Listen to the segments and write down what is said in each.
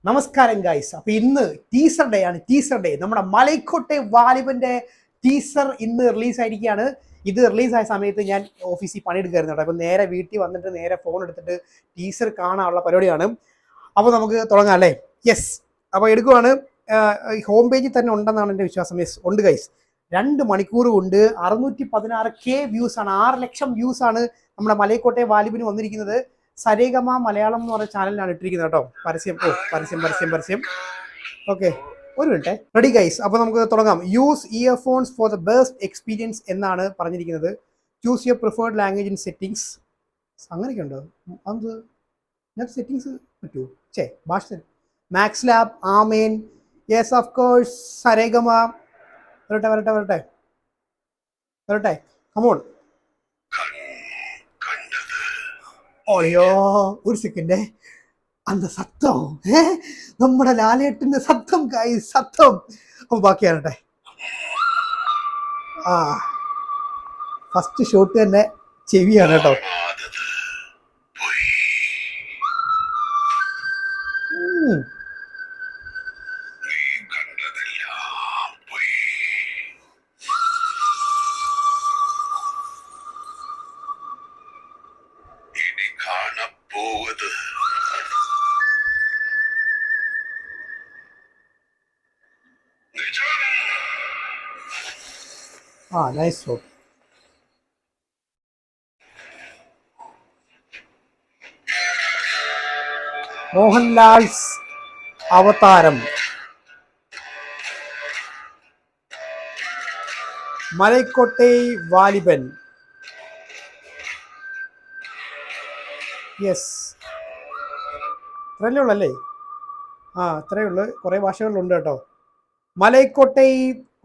നമസ്കാരം ഗൈസ്. അപ്പൊ ഇന്ന് ടീസർ ഡേ ആണ്. ടീസർ ഡേ നമ്മുടെ മലൈക്കോട്ടെ വാലിബന്റെ ടീസർ ഇന്ന് റിലീസ് ആയിരിക്കുകയാണ്. ഇത് റിലീസായ സമയത്ത് ഞാൻ ഓഫീസിൽ പണിയെടുക്കായിരുന്നു കേട്ടോ. അപ്പൊ നേരെ വീട്ടിൽ വന്നിട്ട് നേരെ ഫോൺ എടുത്തിട്ട് ടീസർ കാണാനുള്ള പരിപാടിയാണ്. അപ്പോൾ നമുക്ക് തുടങ്ങാം അല്ലേ? യെസ്, അപ്പോൾ എടുക്കുവാണ്. ഹോം പേജിൽ തന്നെ ഉണ്ടെന്നാണ് എൻ്റെ വിശ്വാസം. യെസ്, ഉണ്ട് ഗൈസ്. 2 മണിക്കൂർ കൊണ്ട് 616K വ്യൂസ് ആണ്, 6 ലക്ഷം വ്യൂസ് ആണ് നമ്മുടെ മലൈക്കോട്ടെ വാലിബിന് വന്നിരിക്കുന്നത്. സരേഗമ മലയാളം എന്ന് പറഞ്ഞ ചാനലിലാണ് ഇട്ടിരിക്കുന്നത് കേട്ടോ. പരസ്യം. ഓക്കെ, ഒരു മിനിറ്റ്. റെഡി ഗൈസ്, അപ്പോൾ നമുക്ക് തുടങ്ങാം. Use earphones for the best experience എന്നാണ് പറഞ്ഞിരിക്കുന്നത്. Choose your preferred language in settings. അങ്ങനെയൊക്കെ ഉണ്ടോ? അത് ഞാൻ സെറ്റിങ്സ് പറ്റുമോ? ഭാഷ max lab, amen, yes of course, Saregama. വരട്ടെ കമോൺ. ഓയോ, ഒരു സെക്കൻഡ്. அந்த சத்தம் നമ്മുടെ ലാലേട്ടന്റെ സത്തം ഗൈസ്, സത്തം. അപ്പോൾ ബാക്കിയാണട്ടെ. ഫസ്റ്റ് ഷോട്ട് തന്നെ ചെവിയാണ് കേട്ടോ. Nice shot. മോഹൻലാൽസ് അവതാരം, മലൈക്കോട്ടെ വാലിബൻ. യെസ്, ഇത്രയല്ലേ ഉള്ളല്ലേ? ഇത്രയേ ഉള്ളു. കുറേ ഭാഷകളിലുണ്ട് കേട്ടോ. Malaikottai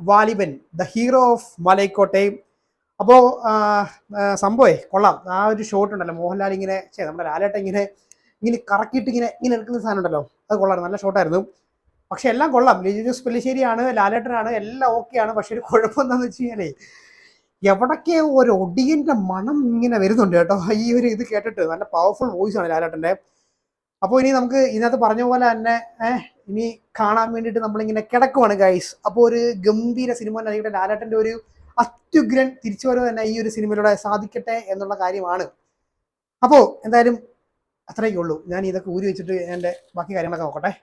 Vaaliban, the hero of Malaikottai. അപ്പോൾ സംഭവേ കൊള്ളാം. ഒരു ഷോട്ട് ഉണ്ടല്ലോ, മോഹൻലാൽ ഇങ്ങനെ നമ്മുടെ ലാലേട്ടൻ ഇങ്ങനെ കറക്കിയിട്ട് ഇങ്ങനെ എടുക്കുന്ന സാധനം ഉണ്ടല്ലോ, അത് കൊള്ളാം. നല്ല ഷോട്ടായിരുന്നു. പക്ഷെ എല്ലാം കൊള്ളാം. ലിജു പെല്ലിശ്ശേരിയാണ്, ലാലേട്ടനാണ്, എല്ലാം ഓക്കെയാണ്. പക്ഷെ ഒരു കുഴപ്പം എന്താണെന്ന് വെച്ച് കഴിഞ്ഞാലേ, എവിടൊക്കെ ഒരു ഒടിയൻ്റെ മണം ഇങ്ങനെ വരുന്നുണ്ട് കേട്ടോ. ഈ ഒരു ഇത് കേട്ടിട്ട് നല്ല പവർഫുൾ വോയിസ് ആണ് ലാലേട്ടൻ്റെ. അപ്പോൾ ഇനി നമുക്ക് ഇതിനകത്ത് പറഞ്ഞ പോലെ തന്നെ ഇനി കാണാൻ വേണ്ടിയിട്ട് നമ്മളിങ്ങനെ കിടക്കുവാണ് ഗൈസ്. അപ്പോൾ ഒരു ഗംഭീര സിനിമ അല്ലെങ്കിൽ ലാലേട്ടൻ്റെ ഒരു അത്യുഗ്രൻ തിരിച്ചുവരവ് തന്നെ ഈ ഒരു സിനിമയിലൂടെ സാധിക്കട്ടെ എന്നുള്ള കാര്യമാണ്. അപ്പോൾ എന്തായാലും അത്രയൊക്കെ ഉള്ളൂ. ഞാൻ ഇതൊക്കെ ഊരി വെച്ചിട്ട് എൻ്റെ ബാക്കി കാര്യങ്ങളൊക്കെ നോക്കട്ടെ.